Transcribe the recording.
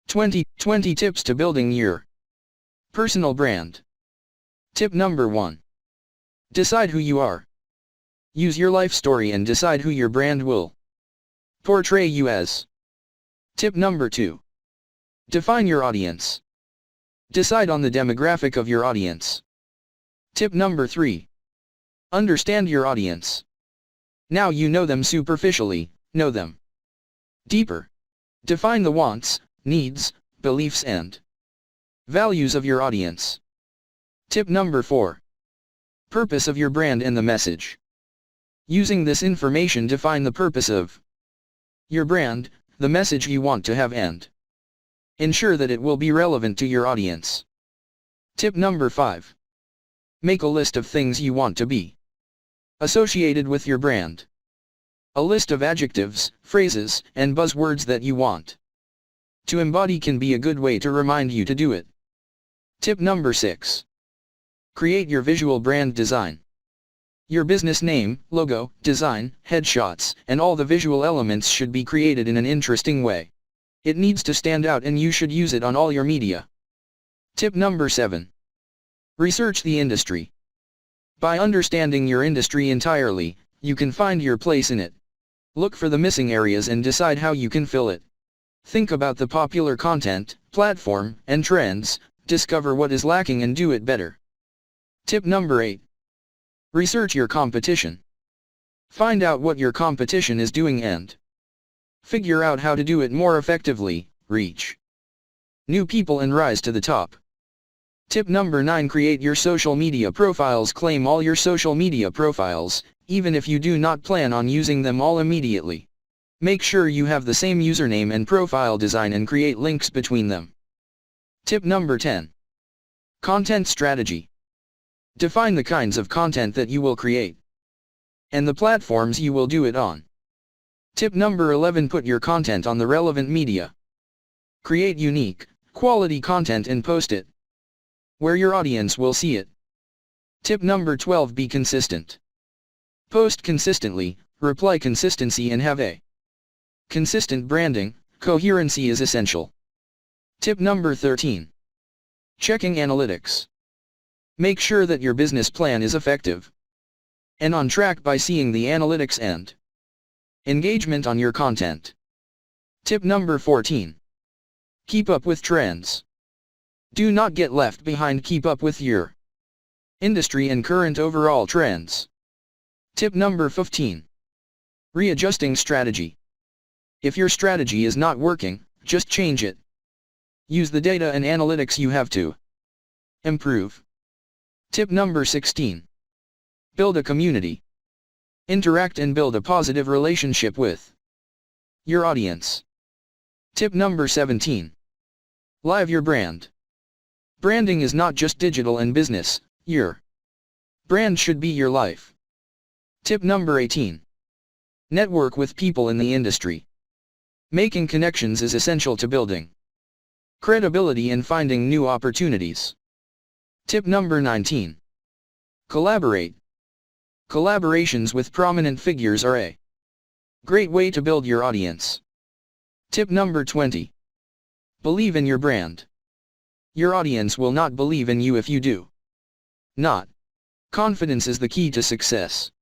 20 tips to building your personal brand. Tip number 1. Decide who you are. Use your life story and decide who your brand will portray you as. Tip number 2. Define your audience. Decide on the demographic of your audience. Tip number 3. Understand your audience. Now you know them superficially, know them deeper. Define the wants, needs, beliefs and values of your audience. Tip number 4. Purpose of your brand and the message. Using this information, define the purpose of your brand, the message you want to have, and ensure that it will be relevant to your audience. Tip number 5. Make a list of things you want to be associated with your brand. A list of adjectives, phrases, and buzzwords that you want to embody can be a good way to remind you to do it. Tip number 6. Create your visual brand design. Your business name, logo, design, headshots, and all the visual elements should be created in an interesting way. It needs to stand out and you should use it on all your media. Tip number 7. Research the industry. By understanding your industry entirely, you can find your place in it. Look for the missing areas and decide how you can fill it. Think about the popular content, platform, and trends, discover what is lacking and do it better. Tip number 8. Research your competition. Find out what your competition is doing and figure out how to do it more effectively, reach new people and rise to the top. Tip number 9. Create your social media profiles. Claim all your social media profiles, even if you do not plan on using them all immediately. Make sure you have the same username and profile design and create links between them. Tip number 10. Content strategy. Define the kinds of content that you will create and the platforms you will do it on. Tip number 11. Put your content on the relevant media. Create unique, quality content and post it where your audience will see it. Tip number 12. Be consistent. Post consistently, reply consistency and have a consistent branding. Coherency is essential. Tip number 13. Checking analytics. Make sure that your business plan is effective and on track by seeing the analytics and engagement on your content. Tip number 14. Keep up with trends. Do not get left behind. Keep up with your industry and current overall trends. Tip number 15. Readjusting strategy. If your strategy is not working, just change it. Use the data and analytics you have to improve. Tip number 16. Build a community. Interact and build a positive relationship with your audience. Tip number 17. Live your brand. Branding is not just digital and business, your brand should be your life. Tip number 18. Network with people in the industry. Making connections is essential to building credibility and finding new opportunities. Tip number 19. Collaborate. Collaborations with prominent figures are a great way to build your audience. Tip number 20. Believe in your brand. Your audience will not believe in you if you do not. Confidence is the key to success.